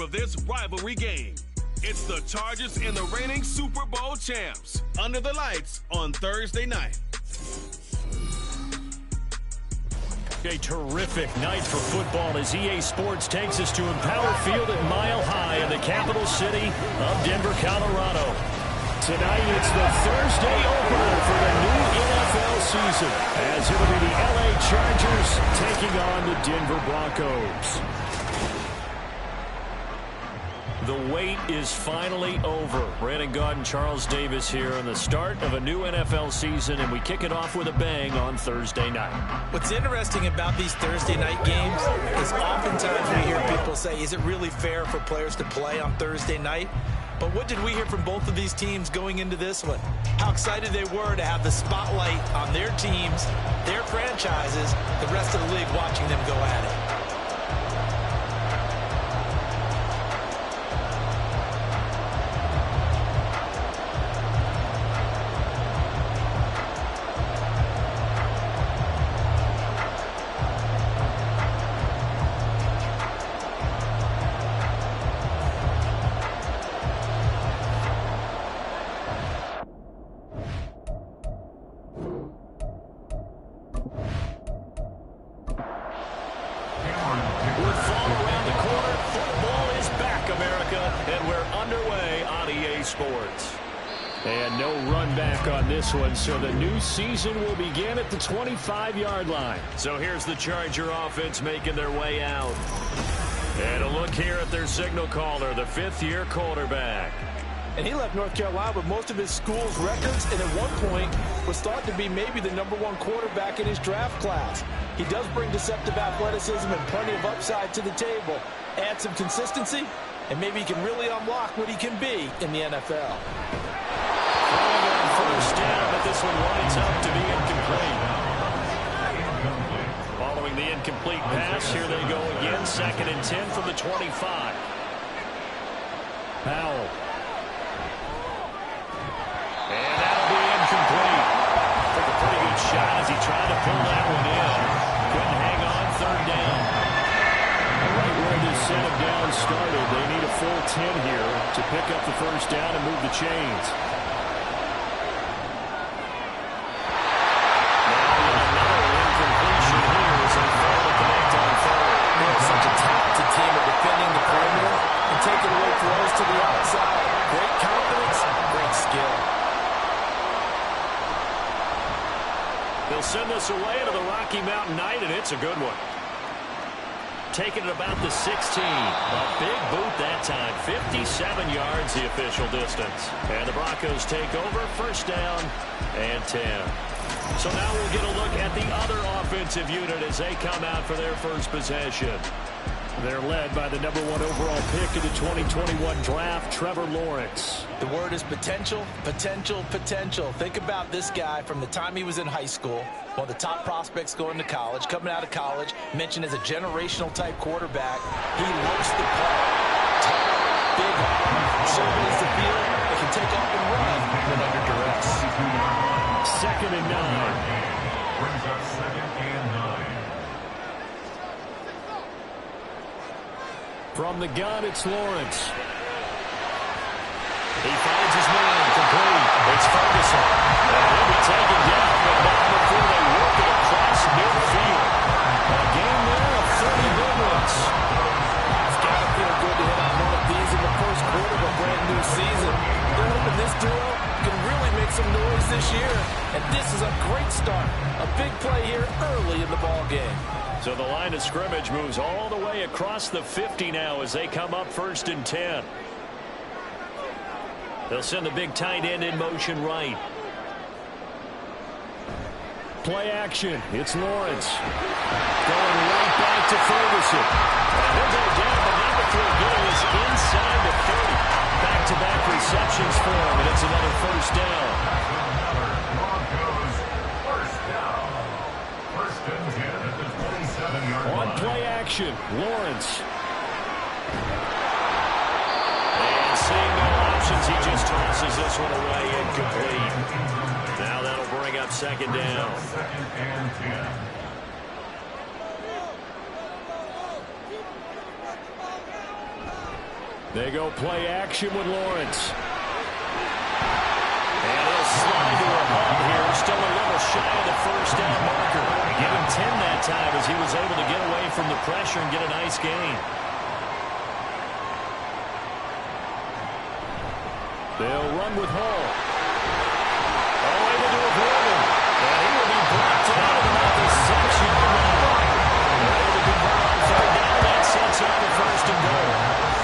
for this rivalry game. It's the Chargers and the reigning Super Bowl champs under the lights on Thursday night. A terrific night for football as EA Sports takes us to Empower Field at Mile High in the capital city of Denver, Colorado. Tonight, it's the Thursday opener for the new NFL season, as it'll be the LA Chargers taking on the Denver Broncos. The wait is finally over. Brandon Gaud and Charles Davis here on the start of a new NFL season, and we kick it off with a bang on Thursday night. What's interesting about these Thursday night games is oftentimes we hear people say, is it really fair for players to play on Thursday night? But what did we hear from both of these teams going into this one? How excited they were to have the spotlight on their teams, their franchises, the rest of the league watching them go at it. So the new season will begin at the 25-yard line. So here's the Charger offense making their way out. And a look here at their signal caller, the fifth-year quarterback. And he left North Carolina with most of his school's records, and at one point was thought to be maybe the #1 quarterback in his draft class. He does bring deceptive athleticism and plenty of upside to the table. Add some consistency, and maybe he can really unlock what he can be in the NFL. First down, but this one winds up to be incomplete. Following the incomplete pass, here they go again. 2nd and 10 from the 25. Powell. And that'll be incomplete. Took a pretty good shot as he tried to pull that one in. Couldn't hang on. 3rd down. Right where this set him down started, they need a full 10 here to pick up the first down and move the chains. Taking away throws to the outside. Great confidence, great skill. They'll send this away to the Rocky Mountain Night, and it's a good one. Taking it about the 16. A big boot that time. 57 yards, the official distance. And the Broncos take over. 1st down and 10. So now we'll get a look at the other offensive unit as they come out for their first possession. They're led by the #1 overall pick in the 2021 draft, Trevor Lawrence. The word is potential, potential, potential. Think about this guy from the time he was in high school, one of the top prospects going to college, coming out of college, mentioned as a generational type quarterback. He looks the part. Tall, big arm, surveys the field, but can take off and run when under duress. 2nd and 9. Brings up 2nd and 9. From the gun, it's Lawrence. He finds his man, complete. It's Ferguson. And he'll be taken down, but not before they work it across midfield. A game there of 30 big ones. It's got to feel good to hit on one of these in the first quarter of a brand new season. They're hoping this duo can really make some noise this year. And this is a great start. A big play here early in the ball game. So the line of scrimmage moves all the way across the 50 now as they come up 1st and 10. They'll send the big tight end in motion right. Play action. It's Lawrence. Going right back to Ferguson. He'll go down, but not before getting us inside the 30. Back-to-back receptions for him, and it's another 1st down. On play action, Lawrence. And seeing no options, he just tosses this one away incomplete. Now that'll bring up 2nd down. 2nd and 10. They go play action with Lawrence. And he'll slide to a hub here. Still a little shy of the first down marker. Give him 10 that time as he was able to get away from the pressure and get a nice gain. They'll run with Hall. Able to avoid him. And he will be blocked out of about the 6-yard line. They're able to convert on third down. That sets up the first and goal.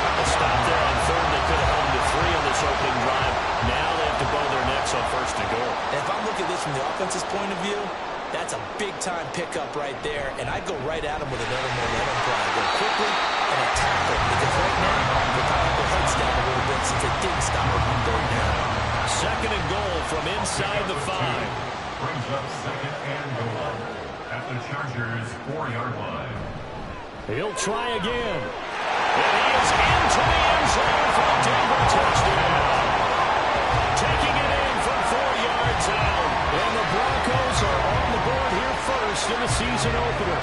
A stop there on third. They could have held him to 3 on this opening drive. Now they have to bow their necks on first and goal. And if I'm looking at this from the offense's point of view, that's a big-time pickup right there, and I'd go right at him with another momentum play. Go quickly and attack him, because right now, they're kind of their heads down a little bit since they didn't stop him on third down. Second and goal from inside the 5. Brings up second and goal at the Chargers' 4-yard line. He'll try again. And he is into the end zone for a Denver touchdown. Taking it in from 4 yards out. And the Broncos are on the board here first in the season opener.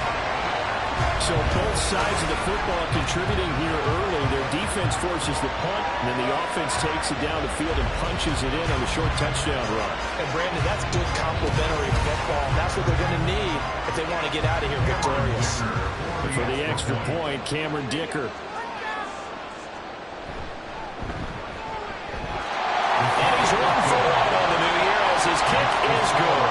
So both sides of the football contributing here early. Their defense forces the punt, and then the offense takes it down the field and punches it in on the short touchdown run. And Brandon, that's good complementary football, and that's what they're going to need if they want to get out of here victorious. And for the extra point, Cameron Dicker. And he's 1 for 1 on the new year as his kick is good.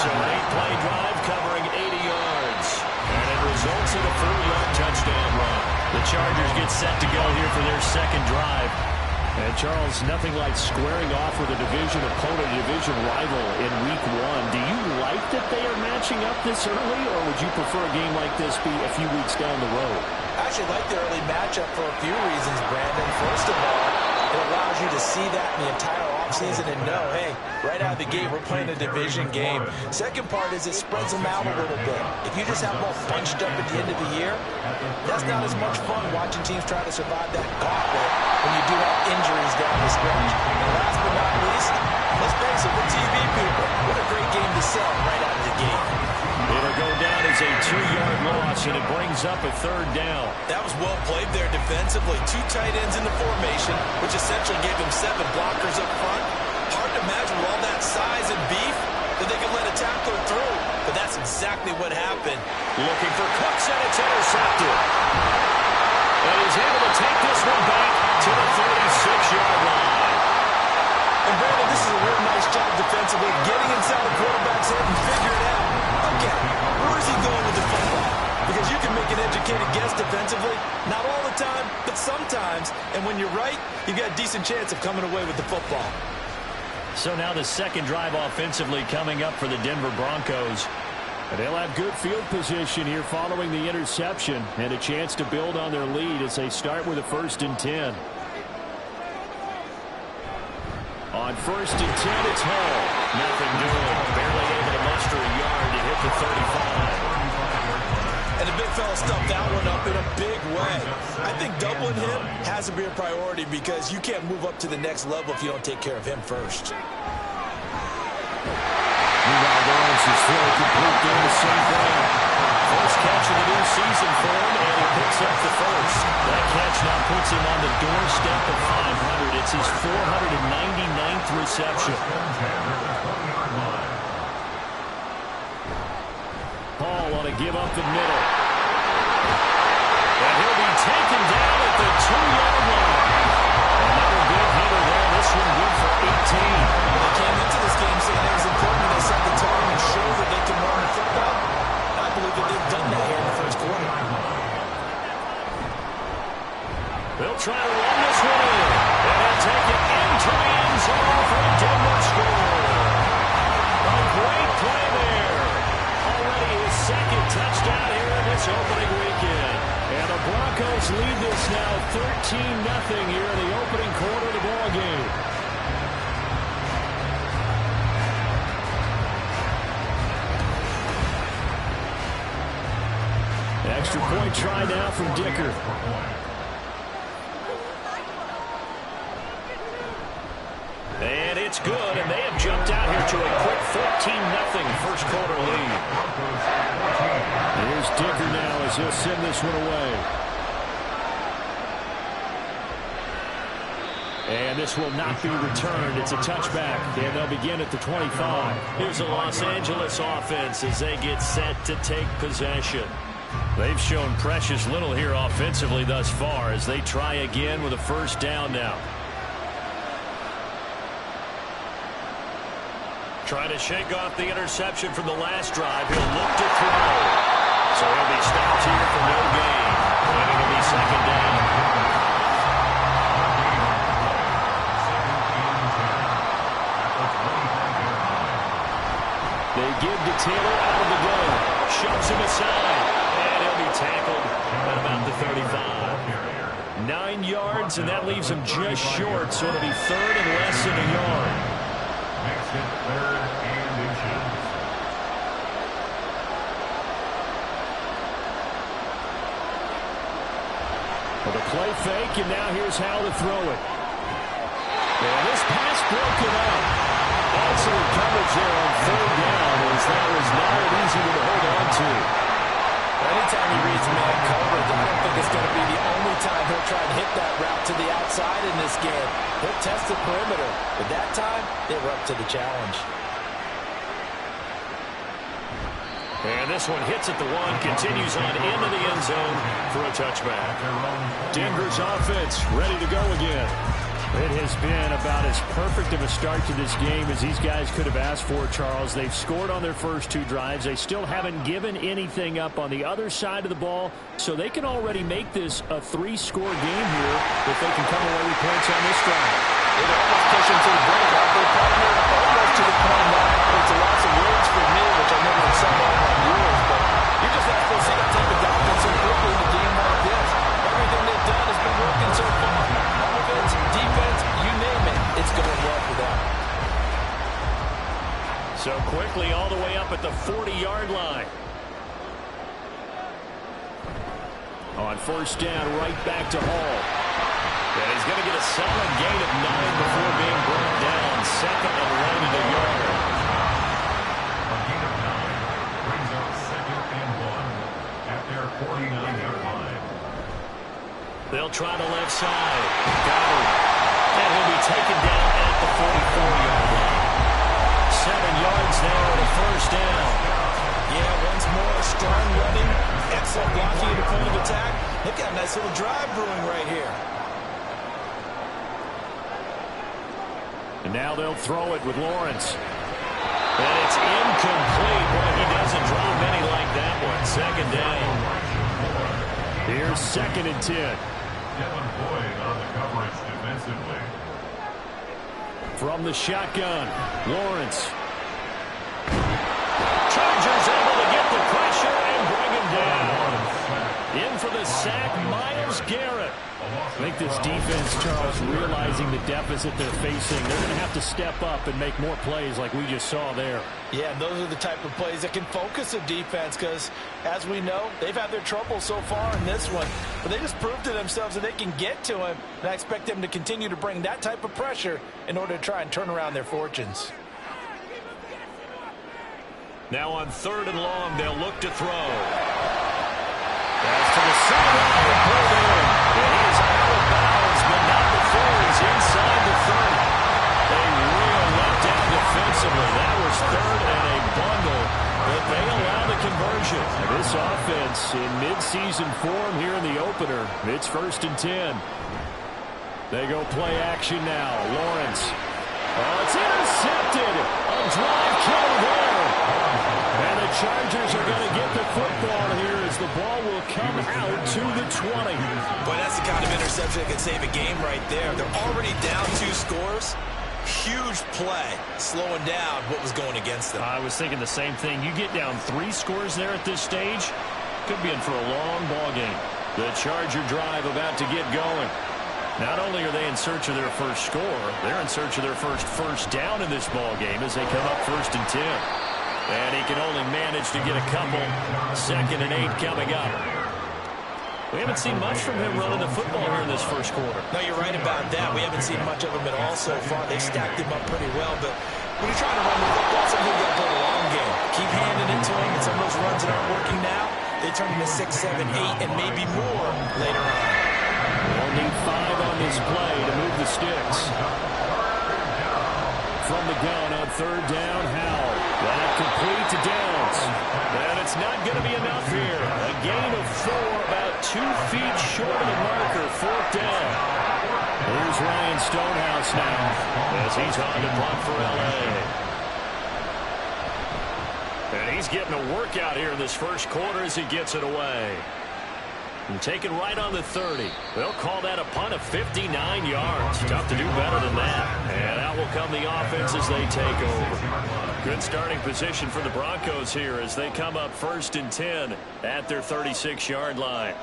So an 8-play drive covering 80 yards. And it results in a 4-yard touchdown run. The Chargers get set to go here for their second drive. And Charles, nothing like squaring off with a division opponent, a division rival in week 1. Do you like that they are matching up this early, or would you prefer a game like this be a few weeks down the road? I actually like the early matchup for a few reasons, Brandon. First of all, it allows you to see that in the entire offseason and know, hey, right out of the gate, we're playing a division game. Second part is it spreads them out a little bit. If you just have them all bunched up at the end of the year, that's not as much fun watching teams try to survive that gauntlet when you do have injuries down the stretch. And last but not least, let's face it, the TV people, what a great game to sell right out of the gate. It'll go down as a 2-yard loss, and it brings up a third down. That was well played there defensively. 2 tight ends in the formation, which essentially gave them 7 blockers up front. Hard to imagine with all that size and beef that they could let a tackler through. But that's exactly what happened. Looking for Cooks, and it's intercepted. And he's able to take this one back to the 36-yard line. And Brandon, this is a real nice job defensively, getting inside the quarterback's head and figure it out. Look at him. Where is he going with the football? Because you can make an educated guess defensively. Not all the time, but sometimes. And when you're right, you've got a decent chance of coming away with the football. So now the second drive offensively coming up for the Denver Broncos. And they'll have good field position here following the interception and a chance to build on their lead as they start with a 1st and 10. On 1st and 10, it's Hall. Nothing doing. Barely able to muster a yard to hit the 35. And the big fella stuffed that one up in a big way. I think doubling him has to be a priority because you can't move up to the next level if you don't take care of him first. Meanwhile, Lawrence is throw complete down to St. Brown. First catch of the new season for him, and he picks up the first. That catch now puts him on the doorstep of 500. It's his 499th reception. Hall on a give up the middle. And he'll be taken down at the 2-yard line. Another big hitter there. This one good for 18. They came into this game saying it was important that they set the tone and show that they can run the football. I believe that they've done that here in the first quarter. They'll try to run this one in. And they'll take it into the end zone for a Denver score. A great play there. Already his second touchdown here in this opening weekend. And the Broncos lead this now 13-0 here in the opening quarter of the ballgame. Extra point try now from Dicker. And it's good, and they have jumped out here to a quick 14-0 first quarter lead. Here's Dicker now as he'll send this one away. And this will not be returned. It's a touchback, and they'll begin at the 25. Here's the Los Angeles offense as they get set to take possession. They've shown precious little here offensively thus far as they try again with a first down now. Trying to shake off the interception from the last drive. He'll look to throw. So he'll be stopped here for no gain. And it'll be second down. They give to Taylor out of the gun. Shoves him aside. And he'll be tackled at about the 35. 9 yards, and that leaves him just short. So it'll be third and less than a yard. Makes it third and inches. With a play fake, and now here's how to throw it. And this pass broken up. Excellent coverage there on third down, as that was not an easy one to hold on to. Anytime he reads man coverage, I don't think it's going to be the only time he'll try to hit that route to the outside in this game. He'll test the perimeter, but that time, they were up to the challenge. And this one hits at the 1, continues on into the end zone for a touchback. Denver's offense ready to go again. It has been about as perfect of a start to this game as these guys could have asked for, Charles. They've scored on their first 2 drives. They still haven't given anything up on the other side of the ball, so they can already make this a 3-score game here if they can come away with points on this drive. They almost push him to the brink. Their partner almost to the point now. It's a loss of words for me, which I never have said all my years, but you just have to see that type of dominance so quickly in a game like this. Everything they've done has been working so far. Offense, defense, you name it, it's going well for them. So quickly all the way up at the 40-yard line. On first down, right back to Hall. And he's going to get a solid gain of 9 before being brought down. Second and 1 and a yard. A gain of 9 brings up second and 1 at their 49-yard line. They'll try the left side. Got him. And he'll be taken down at the 44-yard line. 7 yards there and a first down. Yeah, once more, strong running, excellent blocking at the point of attack. They've got a nice little drive brewing right here. And now they'll throw it with Lawrence. And it's incomplete. Boy, he doesn't drop any like that one. Second down. Here's second and 10. Devin Boyd on the coverage defensively. From the shotgun, Lawrence. Chargers able to get the pressure and bring him down. In for the sack, Myles Garrett. I think this defense, Charles, realizing the deficit they're facing, they're going to have to step up and make more plays like we just saw there. Yeah, those are the type of plays that can focus a defense because, as we know, they've had their trouble so far in this one. But they just proved to themselves that they can get to him, and I expect them to continue to bring that type of pressure in order to try and turn around their fortunes. Now on third and long, they'll look to throw. Pass to the sideline and pulled in. And he's out of bounds, but not before he's inside the 30. A real letdown defensively. That was third and a bundle, but they allow the conversion. And this offense in midseason form here in the opener. It's first and 10. They go play action now. Lawrence. Oh, it's intercepted. A drive kill there. And the Chargers are going to get the football here as the ball will come out to the 20. Boy, that's the kind of interception that could save a game right there. They're already down 2 scores. Huge play, slowing down what was going against them. I was thinking the same thing. You get down 3 scores there at this stage, could be in for a long ball game. The Charger drive about to get going. Not only are they in search of their first score, they're in search of their first down in this ball game as they come up first and 10. And he can only manage to get a couple. Second and 8 coming up. We haven't seen much from him running the football here in this first quarter. No, you're right about that. We haven't seen much of him at all so far. They stacked him up pretty well, but when you're trying to run the football, sometimes you got to play the long game. Keep handing it to him, and some of those runs that aren't working now, they turn into 6, 7, 8, and maybe more later on. They'll need 5 on this play to move the the sticks. From the gun on third down, Howell. That complete to Downs. And it's not going to be enough here. A gain of 4, about 2 feet short of the marker, fourth down. Here's Ryan Stonehouse now as he's on to punt for L.A. And he's getting a workout here in this first quarter as he gets it away. And taken right on the 30. They'll call that a punt of 59 yards. Tough to do better than that. And out will come the offense as they take over. Good starting position for the Broncos here as they come up 1st and 10 at their 36-yard line.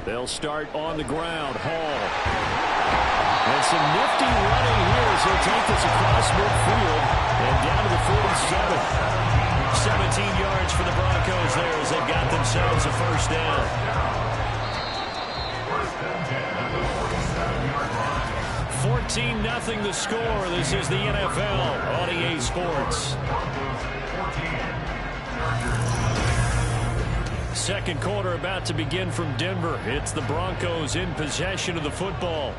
They'll start on the ground. Hall. And some nifty running here as they'll take this across midfield and down to the 47. 17 yards for the Broncos there as they've got themselves a first down. 14-0 the score. This is the NFL on EA Sports. Second quarter about to begin from Denver. It's the Broncos in possession of the football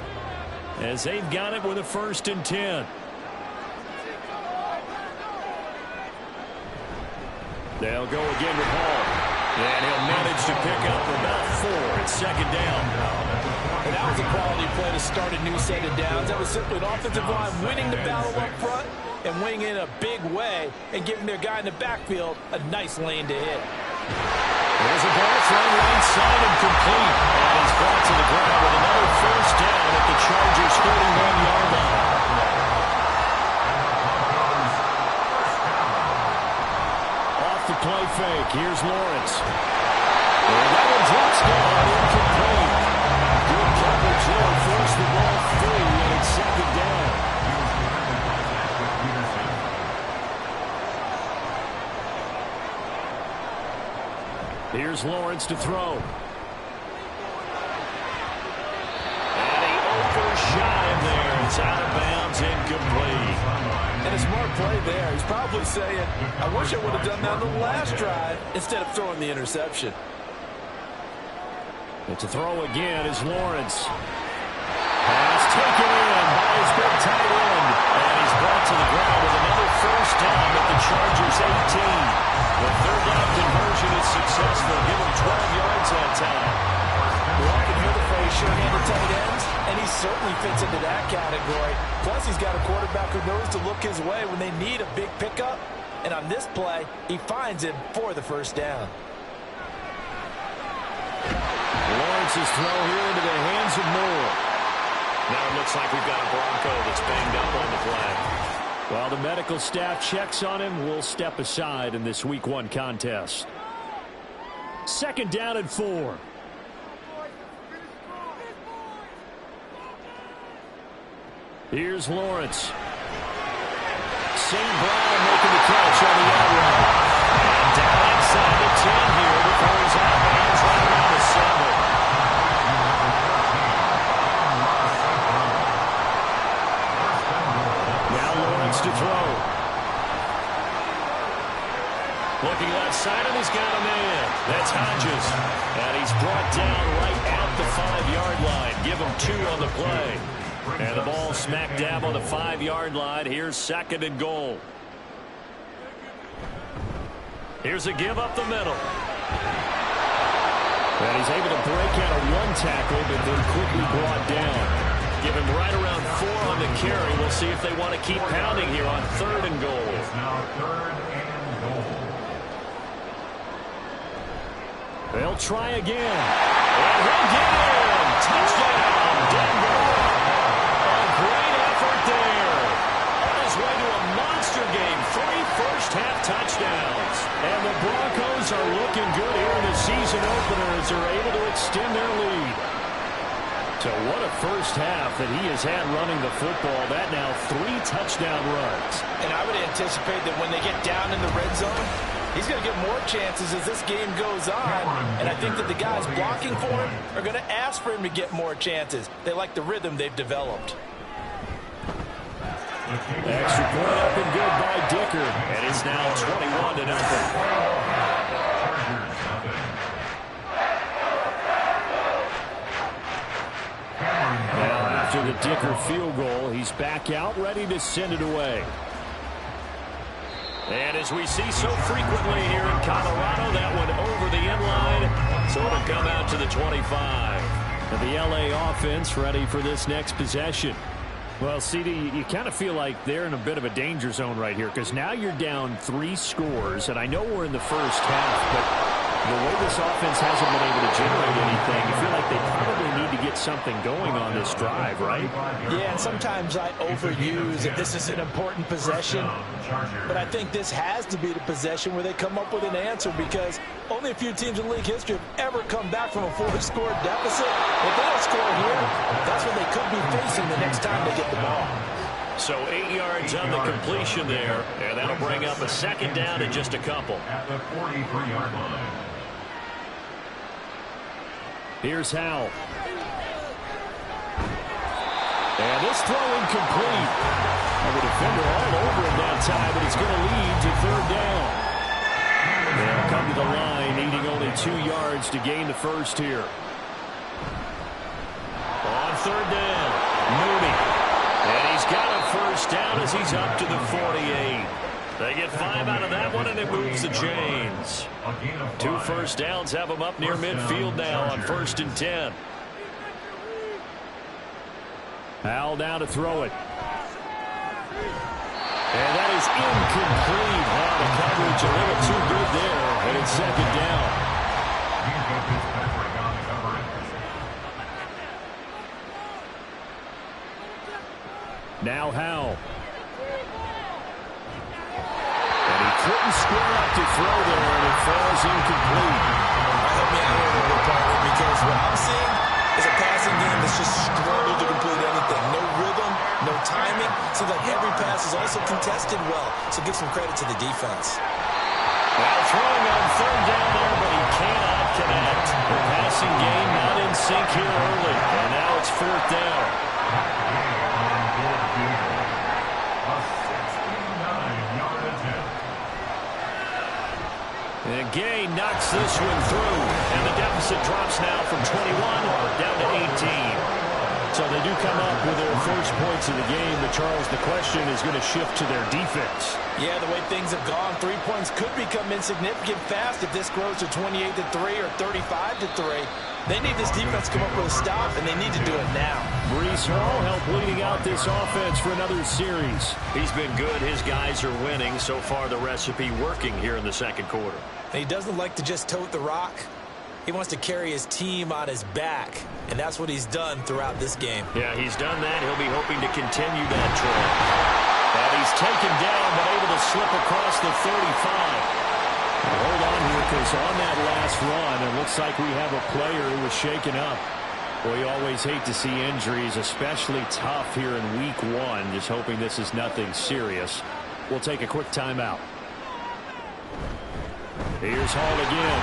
as they've got it with a 1st and 10. They'll go again with Hall. And he'll manage to pick up about 4. It's 2nd down. And that was a quality play to start a new set of downs. That was simply an offensive line winning the battle up front and winning in a big way and giving their guy in the backfield a nice lane to hit. There's a ball thrown right side and complete. And he's brought to the ground with another first down at the Chargers' 31-yard line. The play fake. Here's Lawrence. And that one drops down incomplete. Good coverage there. Forced the ball free, and it's 2nd down. Here's Lawrence to throw. And he overshot him there. It's out of bounds, incomplete. And a smart play there. He's probably saying, I wish I would have done that on the last drive instead of throwing the interception. And to throw again is Lawrence. Pass taken in by his big tight end. And he's brought to the ground with another first down at the Chargers' 18. The third down conversion is successful. Give him 12 yards that time. We often hear the phrase sure-handed tight ends, and he certainly fits into that category. Plus, he's got a quarterback who knows to look his way when they need a big pickup. And on this play, he finds him for the first down. Lawrence's throw here into the hands of Moore. Now it looks like we've got a Bronco that's banged up on the play. While the medical staff checks on him, we'll step aside in this Week 1 contest. 2nd down and 4. Here's Lawrence. St. Brown making the catch on the outright. And down inside the 10 here before he's out of bounds right around the 7. Now Lawrence to throw. Looking left side, and he's got a man. That's Hodges. And he's brought down right at the 5-yard line. Give him 2 on the play. And the ball smack dab on the 5-yard line. Here's 2nd and goal. Here's a give up the middle. And he's able to break out of 1 tackle, but then quickly brought down. Give him right around 4 on the carry. We'll see if they want to keep pounding here on 3rd and goal. It's now 3rd and goal. They'll try again. And he'll get in. Touchdown, Denver. A great effort there. On his way to a monster game. 3 first-half touchdowns. And the Broncos are looking good here in the season opener as they're able to extend their lead. So what a first half that he has had running the football. That now 3 touchdown runs. And I would anticipate that when they get down in the red zone, he's going to get more chances as this game goes on. And I think that the guys blocking for him are going to ask for him to get more chances. They like the rhythm they've developed. Extra point up and good by Dicker. And it's now 21-0. after the Dicker field goal. He's back out, ready to send it away. And as we see so frequently here in Colorado, that one over the inline, so it'll come out to the 25. And the LA offense ready for this next possession. Well, CD, you kind of feel like they're in a bit of a danger zone right here because now you're down 3 scores, and I know we're in the first half, but the way this offense hasn't been able to generate anything, you feel like they probably need to get something going on this drive, right? Yeah, and sometimes I overuse that this is an important possession, but I think this has to be the possession where they come up with an answer because only a few teams in league history have ever come back from a 4-score deficit. If they don't score here, that's what they could be facing the next time they get the ball. So 8 yards on the completion there, and that'll bring up a second down in just a couple. At the 43-yard line. Here's Howell. And this throw incomplete. And the defender all over him that time, but it's going to lead to third down. They'll come to the line, needing only 2 yards to gain the first here. On third down, Mooney. And he's got a first down as he's up to the 48. They get 5 out of that one, and it moves the chains. 2 first downs have them up near midfield now on 1st and 10. Howell down to throw it. And that is incomplete. Now the coverage a little too good there, and it's second down. Now Howell. And he couldn't square up to throw there, and it falls incomplete. Help me out here a little bit, partner, because what I'm seeing is a passing game that's just struggled to complete anything. No rhythm, no timing. Seems like every pass is also contested well, so give some credit to the defense. Well, throwing on third down there, but he cannot connect. The passing game not in sync here early, and now it's 4th down. And Gay knocks this one through, and the deficit drops now from 21 down to 18. So they do come up with their first points of the game, but Charles, the question is going to shift to their defense. Yeah, the way things have gone, 3 points could become insignificant fast if this grows to 28-3 or 35-3. They need this defense to come up with a stop, and they need to do it now. Breece Hall helped leading out this offense for another series. He's been good. His guys are winning. So far, the recipe working here in the second quarter. He doesn't like to just tote the rock. He wants to carry his team on his back, and that's what he's done throughout this game. Yeah, he's done that. He'll be hoping to continue that trend. And he's taken down, but able to slip across the 35. Hold on here, because on that last run, it looks like we have a player who was shaken up. Well, you always hate to see injuries, especially tough here in week 1. Just hoping this is nothing serious. We'll take a quick timeout. Here's Hall again.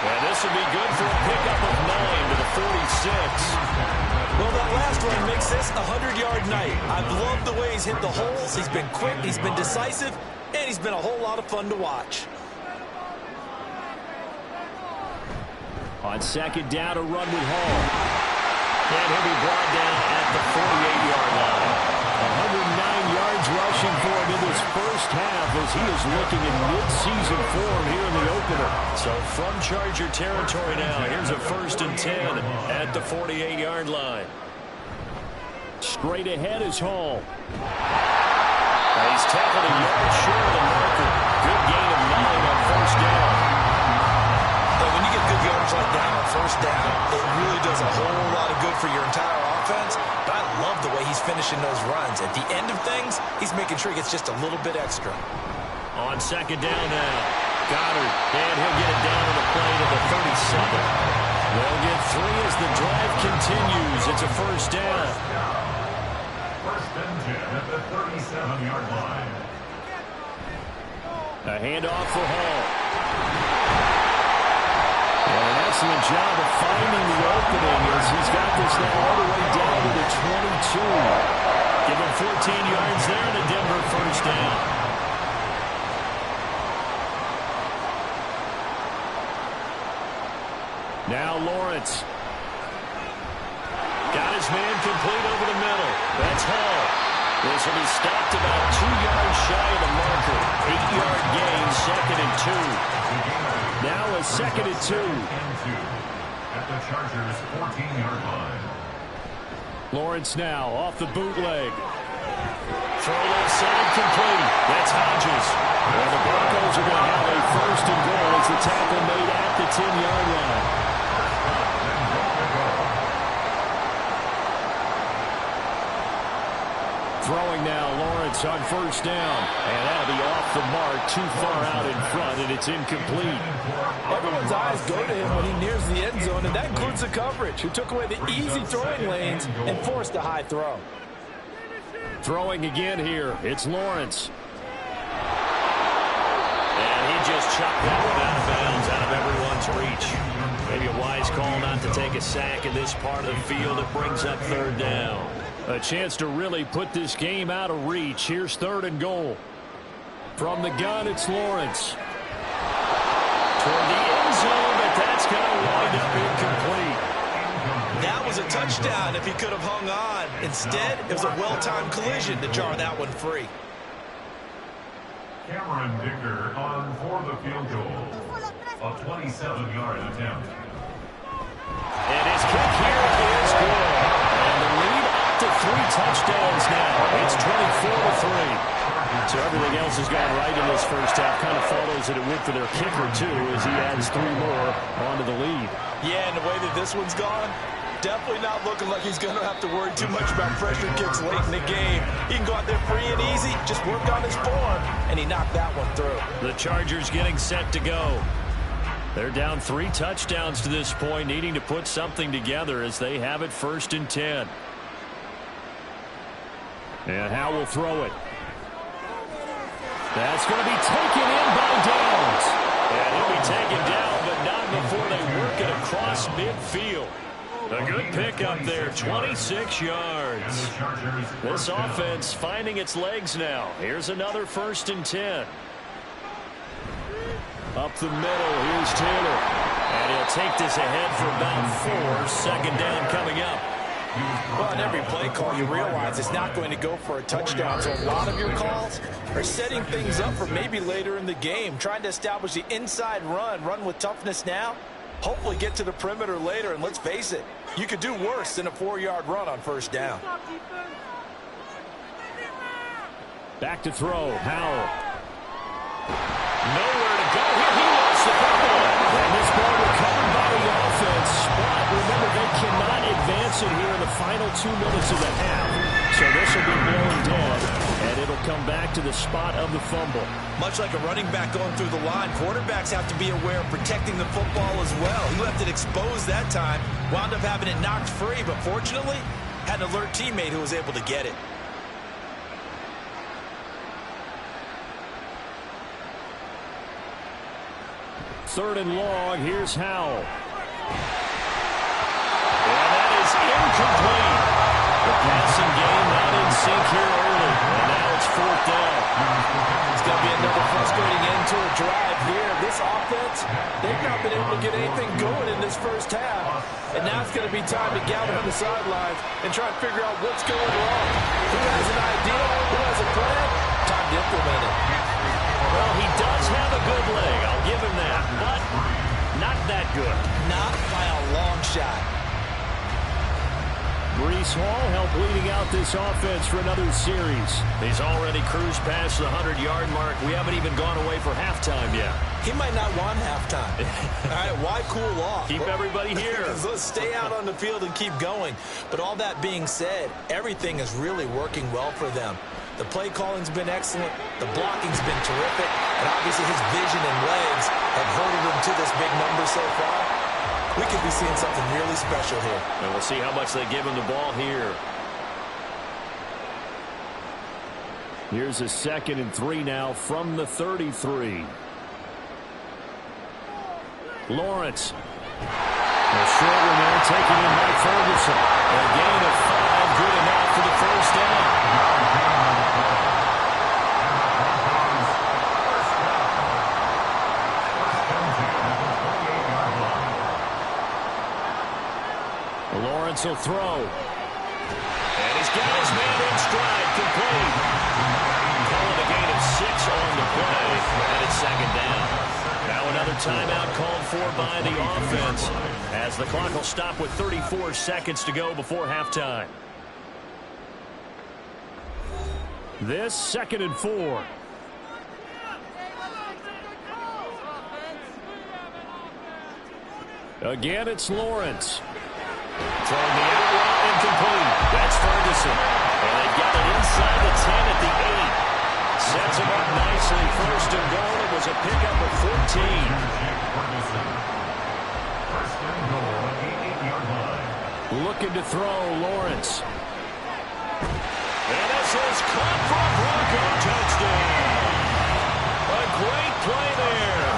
And this will be good for a pickup of 9 to the 46. Well, that last run makes this a 100-yard night. I've loved the way he's hit the holes. He's been quick, he's been decisive, and he's been a whole lot of fun to watch. On second down, a run with Hall. And he'll be brought down at the 48-yard line. 109 yards rushing for him in this first half as he is looking in mid-season form here in the opener. So from Charger territory now, here's a 1st and 10 at the 48-yard line. Straight ahead is Hall. He's tackled a yard short of the marker. Good gain of 9 on 1st down. When you get good yards like that on 1st down, it really does a whole lot of good for your entire offense. But I love the way he's finishing those runs. At the end of things, he's making sure he gets just a little bit extra. On second down now, Goddard, and he'll get it down to the play to the 37. They'll get 3 as the drive continues. It's a 1st down. 1st and 10 at the 37-yard line. A handoff for Hall. And an excellent job of finding the opening as he's got this now all the way down to the 22. Give him 14 yards there and a Denver 1st down. Now Lawrence. Got his his man complete over the middle. That's Hall. This will be stopped about 2 yards shy of the marker. 8-yard gain, 2nd and 2. Now a 2nd and 2. At the Chargers' 14-yard line. Lawrence now off the bootleg. Throw left side complete. That's Hodges. Well, the Broncos are going to have a 1st and goal as the tackle made at the 10-yard line. Throwing now, Lawrence on 1st down. And that'll be off the mark, too far out in front, and it's incomplete. Everyone's eyes go to him when he nears the end zone, and that includes the coverage, who took away the easy throwing lanes and forced a high throw. Throwing again here, it's Lawrence. And he just chucked that one out of bounds, out of everyone's reach. Maybe a wise call not to take a sack in this part of the field. It brings up 3rd down. A chance to really put this game out of reach. Here's 3rd and goal. From the gun, it's Lawrence. Toward the end zone, but that's going to wind up incomplete. That was a touchdown if he could have hung on. Instead, it was a well-timed collision to jar that one free. Cameron Dicker on for the field goal. A 27-yard attempt. And his kick here is good. And the lead up to 3 touchdowns now. It's 24-3. So everything else has gone right in this first half. Kind of follows that it would for their kicker, too, as he adds 3 more onto the lead. Yeah, and the way that this one's gone, definitely not looking like he's going to have to worry too much about pressure kicks late in the game. He can go out there free and easy, just work on his form, and he knocked that one through. The Chargers getting set to go. They're down 3 touchdowns to this point, needing to put something together as they have it 1st and 10. And Howe will throw it. That's going to be taken in by Downs. And he'll be taken down, but not before they work it across midfield. A good pickup there, 26 yards. This offense finding its legs now. Here's another 1st and 10. Up the middle, here's Taylor. And he'll take this ahead for about 4. 2nd down coming up. Well, in every play call, you realize it's not going to go for a touchdown. So a lot of your calls are setting things up for maybe later in the game, trying to establish the inside run with toughness now, hopefully get to the perimeter later. And let's face it, you could do worse than a 4-yard run on 1st down. Back to throw, Howell. Nowhere to go. He lost the football. And this ball recovered by the offense. But remember, they cannot advance it here in the final 2 minutes of the half. So this will be blown dead, and it'll come back to the spot of the fumble. Much like a running back going through the line, quarterbacks have to be aware of protecting the football as well. He left it exposed that time, wound up having it knocked free, but fortunately, had an alert teammate who was able to get it. Third and long, here's Howell. And that is incomplete. The passing game not in sync here early. And now it's 4th down. It's going to be another frustrating end to a drive here. This offense, they've not been able to get anything going in this first half. And now it's going to be time to gather on the sidelines and try and figure out what's going wrong. Who has an idea? Who has a plan? Time to implement it. Well, he does have a good leg. I'll give him that. But not that good. Not by a long shot. Breece Hall helped leading out this offense for another series. He's already cruised past the 100-yard mark. We haven't even gone away for halftime yet. He might not want halftime. All right, why cool off? Keep everybody here. Let's stay out on the field and keep going. But all that being said, everything is really working well for them. The play calling's been excellent. The blocking's been terrific. And obviously his vision and legs have herded him to this big number so far. We could be seeing something really special here. And we'll see how much they give him the ball here. Here's a 2nd and 3 now from the 33. Lawrence. A short one there, taken in by Ferguson. A gain of 5, good enough for the 1st down. Lawrence will throw. And he's got his man in stride, complete. Calling a gain of 6 on the play, and it's second down. Now another timeout called for by the offense, as the clock will stop with 34 seconds to go before halftime. This 2nd and 4. Again, it's Lawrence. Throwing the out route incomplete. That's Ferguson. And they've got it inside the 10 at the 8. Sets him up nicely. 1st and goal. It was a pickup of 14. First and goal at the 8-yard line. Looking to throw, Lawrence. And this is caught for a Bronco touchdown. A great play there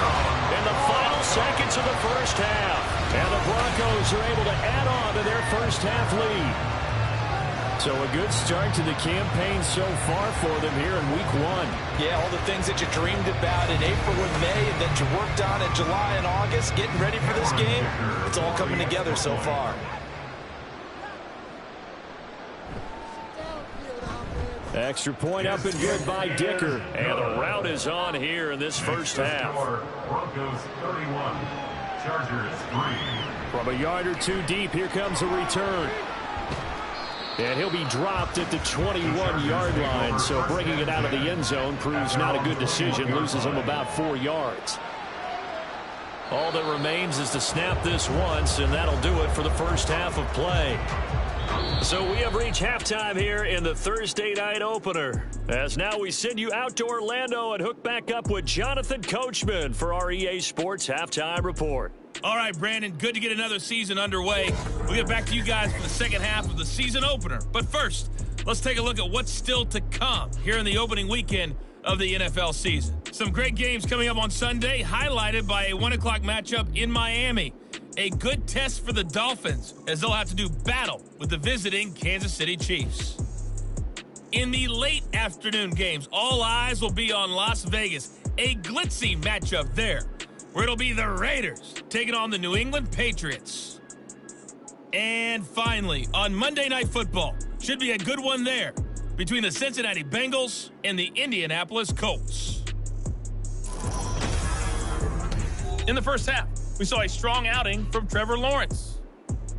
in the final seconds of the first half. And the Broncos are able to add on to their first half lead. So a good start to the campaign so far for them here in week 1. Yeah, all the things that you dreamed about in April and May and that you worked on in July and August, getting ready for this game, it's all coming together so far. Extra point up and good by Dicker. And the route is on here in this first half. Broncos 31, Chargers 3. From a yard or two deep, here comes a return. And he'll be dropped at the 21-yard line. So bringing it out of the end zone proves not a good decision. Loses him about 4 yards. All that remains is to snap this once, and that'll do it for the first half of play. So we have reached halftime here in the Thursday night opener. As now we send you out to Orlando and hook back up with Jonathan Coachman for our EA Sports Halftime Report. All right, Brandon, good to get another season underway. We'll get back to you guys for the second half of the season opener. But first, let's take a look at what's still to come here in the opening weekend of the NFL season. Some great games coming up on Sunday, highlighted by a 1 o'clock matchup in Miami. A good test for the Dolphins, as they'll have to do battle with the visiting Kansas City Chiefs. In the late afternoon games, all eyes will be on Las Vegas. A glitzy matchup there, where it'll be the Raiders taking on the New England Patriots. And finally, on Monday Night Football, should be a good one there, between the Cincinnati Bengals and the Indianapolis Colts. In the first half, we saw a strong outing from Trevor Lawrence.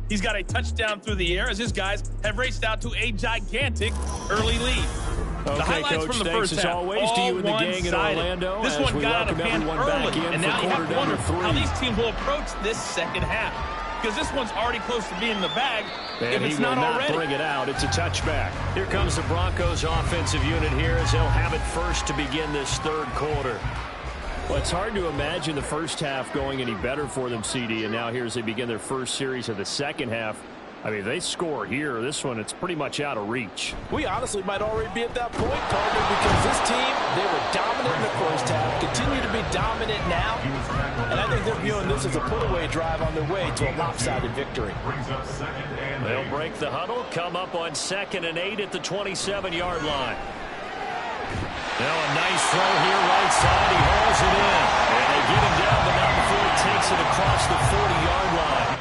He's got a touchdown through the air as his guys have raced out to a gigantic early lead. The highlights Coach, from the thanks first as half, always to you and the gang in Orlando. This one got out of hand early, and now you have to wonder how these teams will approach this second half, because this one's already close to being in the bag if it's not already. Bring it out. It's a touchback. Here comes the Broncos offensive unit here as they'll have it first to begin this third quarter. Well, it's hard to imagine the first half going any better for them, CD, and now here as they begin their first series of the second half. I mean, if they score here, this one, it's pretty much out of reach. We honestly might already be at that point, partner, because this team, they were dominant in the first half, continue to be dominant now, and I think they're viewing this as a put-away drive on their way to a lopsided victory. They'll break the huddle, come up on 2nd and 8 at the 27-yard line. Now a nice throw here right side. He hauls it in. And they get him down, but not before he takes it across the 40-yard line.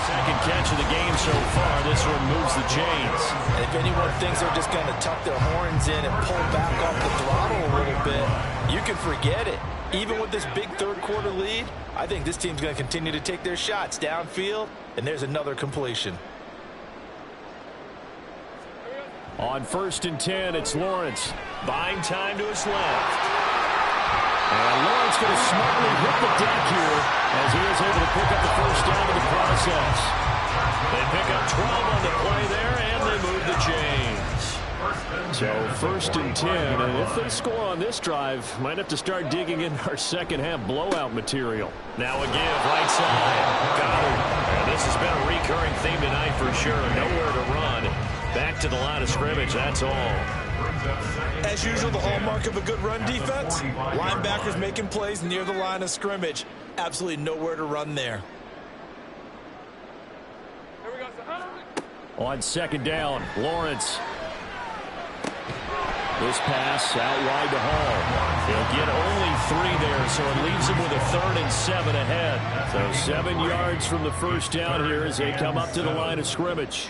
Second catch of the game so far. This one moves the chains. And if anyone thinks they're just going to tuck their horns in and pull back off the throttle a little bit, you can forget it. Even with this big third quarter lead, I think this team's going to continue to take their shots downfield, and there's another completion. On 1st and 10, it's Lawrence. Buying time to his left. And Lawrence going to smartly hit the deck here as he is able to pick up the first down in the process. 12 on the play there, and they move the chains. So 1st and 10, and if they score on this drive, might have to start digging in our second half blowout material. Now a give, right side. Got him. And this has been a recurring theme tonight for sure. Nowhere to run. Back to the line of scrimmage, that's all. As usual, the hallmark of a good run defense, linebackers making plays near the line of scrimmage. Absolutely nowhere to run there. On 2nd down, Lawrence. This pass out wide to Hall. He'll get only 3 there, so it leaves him with a 3rd and 7 ahead. So 7 yards from the first down here as they come up to the line of scrimmage.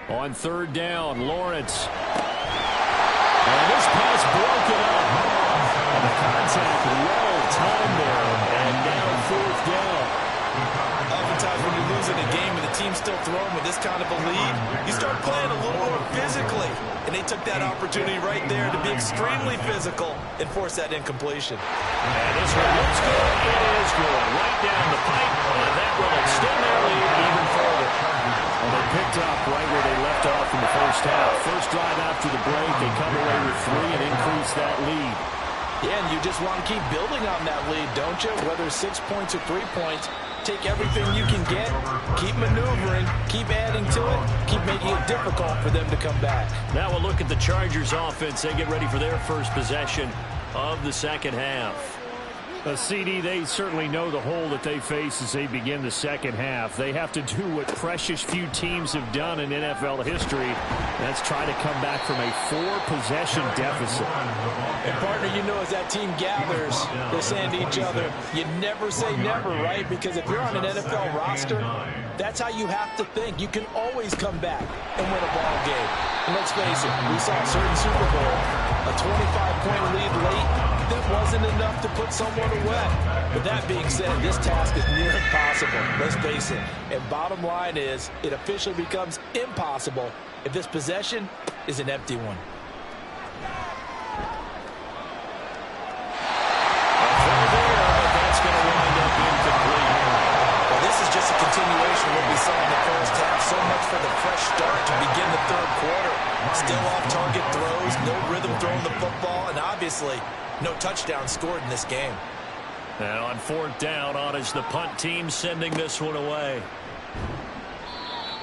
On 3rd down, Lawrence. And this pass broken up. And the contact well timed there. And now 4th down. Oftentimes when you're losing a game and the team's still throwing with this kind of a lead, you start playing a little more physically. And they took that opportunity right there to be extremely physical and force that incompletion. And this one looks good. It is good. Right down the pipe. And that will extend their lead even further. And they picked up right where they left off in the first half. First drive after the break, they come away with 3 and increase that lead. Yeah, and you just want to keep building on that lead, don't you? Whether it's 6 points or 3 points, take everything you can get, keep maneuvering, keep adding to it, keep making it difficult for them to come back. Now we'll look at the Chargers offense. They get ready for their first possession of the second half. CD, they certainly know the hole that they face as they begin the second half. They have to do what precious few teams have done in NFL history. That's try to come back from a 4-possession deficit. And partner, you know, as that team gathers, they're saying to each other, you never say never, right? Because if you're on an NFL roster, that's how you have to think. You can always come back and win a ball game. And let's face it, we saw a certain Super Bowl, a 25-point lead late. That wasn't enough to put someone away. But that being said, this task is near impossible. Let's face it. And bottom line is, it officially becomes impossible if this possession is an empty one. That's going to wind up incomplete. Well, this is just a continuation of what we saw in the first half. So much for the fresh start to begin the third quarter. Still off-target throws, no rhythm throwing the football, and obviously no touchdown scored in this game. And on 4th down, on is the punt team sending this one away.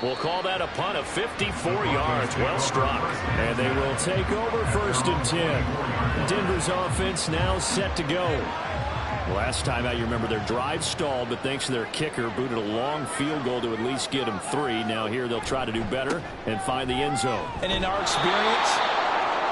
We'll call that a punt of 54 yards. Well struck. And they will take over 1st and 10. Denver's offense now set to go. Last time out, you remember their drive stalled, but thanks to their kicker, booted a long field goal to at least get them 3. Now here they'll try to do better and find the end zone. And in our experience,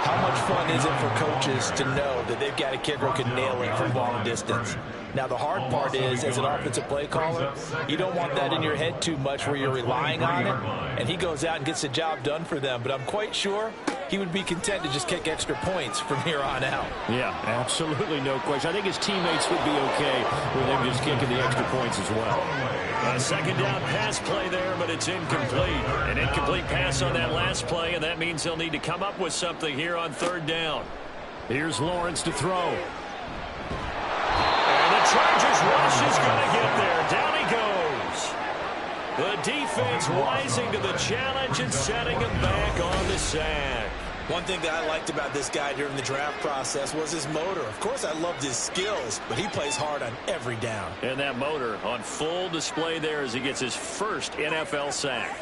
how much fun is it for coaches to know that they've got a kicker who can nail it from long distance? Now, the hard part is, as an offensive play caller, you don't want that in your head too much where you're relying on it, and he goes out and gets the job done for them. But I'm quite sure he would be content to just kick extra points from here on out. Yeah, absolutely no question. I think his teammates would be okay with him just kicking the extra points as well. A 2nd down pass play there, but it's incomplete. An incomplete pass on that last play, and that means they'll need to come up with something here on 3rd down. Here's Lawrence to throw. And the Chargers rush is going to get there. Down he goes. The defense rising to the challenge and setting him back on the sack. One thing that I liked about this guy during the draft process was his motor. Of course, I loved his skills, but he plays hard on every down. And that motor on full display there as he gets his first NFL sack.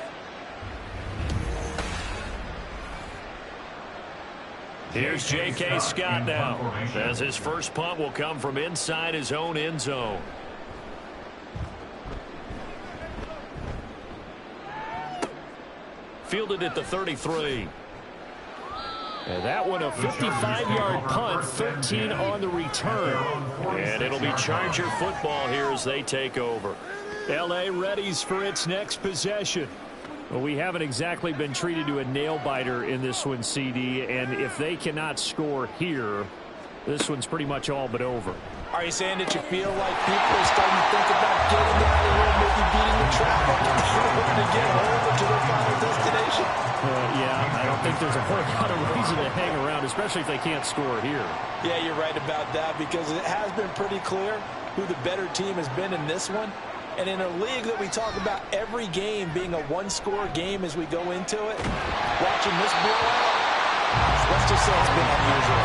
Here's J.K. Scott now, as his first punt will come from inside his own end zone. Fielded at the 33. And that one a 55-yard punt, 13 on the return. And it'll be Charger football here as they take over. L.A. readies for its next possession. Well, we haven't exactly been treated to a nail-biter in this one, CD, and if they cannot score here, this one's pretty much all but over. Are you saying that you feel like people are starting to think about getting out of here, maybe beating the traffic, and looking to get over to their final destination? Yeah, I don't think there's a whole lot of reason to hang around, especially if they can't score here. Yeah, you're right about that, because it has been pretty clear who the better team has been in this one. And in a league that we talk about every game being a one-score game as we go into it, watching this blowout, let's just say it's been unusual.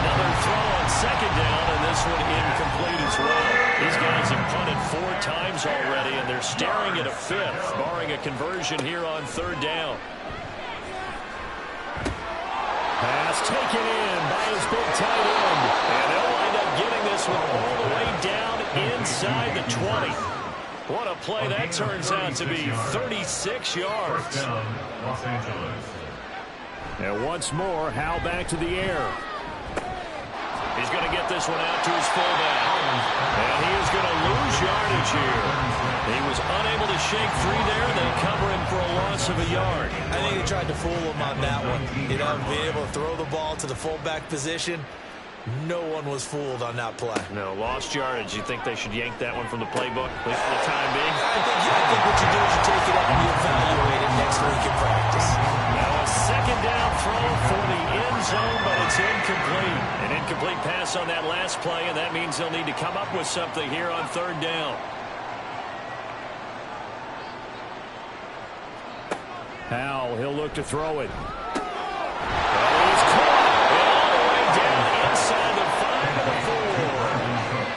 Another throw on second down, and this one incomplete as well. These guys have punted 4 times already, and they're staring at a 5th, barring a conversion here on third down. Pass taken in by his big tight end. And they'll wind up getting this one all the way down inside the 20. What a play that turns out to be, 36 yards. Los Angeles. And once more, Howe back to the air. He's going to get this one out to his fullback. And he is going to lose yardage here. He was unable to shake free there. They cover him for a loss of a yard. I think they tried to fool him on that one. You know, being able to throw the ball to the fullback position. No one was fooled on that play. No, lost yardage. You think they should yank that one from the playbook, at least for the time being? I think what you do is you take it out and you evaluate it next week in practice. Now a second down throw for the end zone, but it's incomplete. An incomplete pass on that last play, and that means they'll need to come up with something here on third down. Howe, he'll look to throw it. He's caught. All the way down inside the 5 of the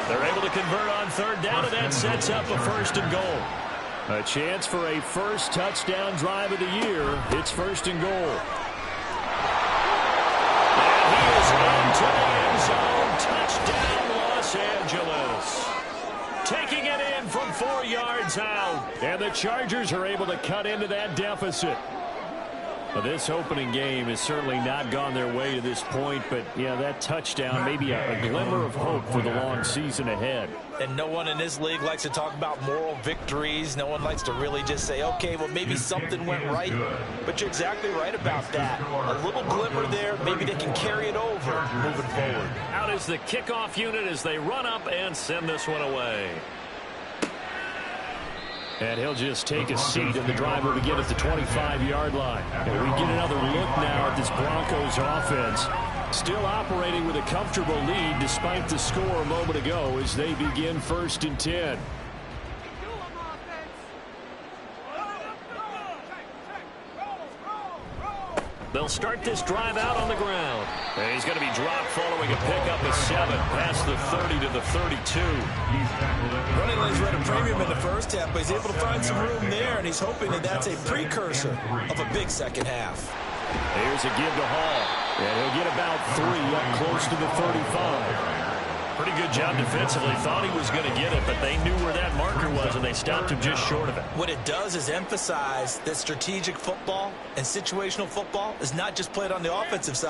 4. They're able to convert on third down, and that sets up a 1st and goal. A chance for a first touchdown drive of the year. It's 1st and goal. And he is into the end zone. Touchdown, Los Angeles. Taking it in from 4 yards out. And the Chargers are able to cut into that deficit. Well, this opening game has certainly not gone their way to this point, but, yeah, that touchdown, maybe a glimmer of hope for the long season ahead. And no one in this league likes to talk about moral victories. No one likes to really just say, okay, well, maybe something went right. But you're exactly right about that. A little glimmer there. Maybe they can carry it over moving forward. Out is the kickoff unit as they run up and send this one away. And he'll just take a seat, and the drive will begin at the 25-yard line. And we get another look now at this Broncos offense. Still operating with a comfortable lead despite the score a moment ago as they begin 1st and 10. They'll start this drive out on the ground. And he's going to be dropped following a pickup of 7 past the 30 to the 32. Running lanes were at a premium in the first half, but he's able to find some room there, and he's hoping that that's a precursor of a big second half. Here's a give to Hall, and he'll get about 3 up close to the 35. Pretty good job defensively. Thought he was going to get it, but they knew where that marker was, and they stopped him just short of it. What it does is emphasize that strategic football and situational football is not just played on the offensive side.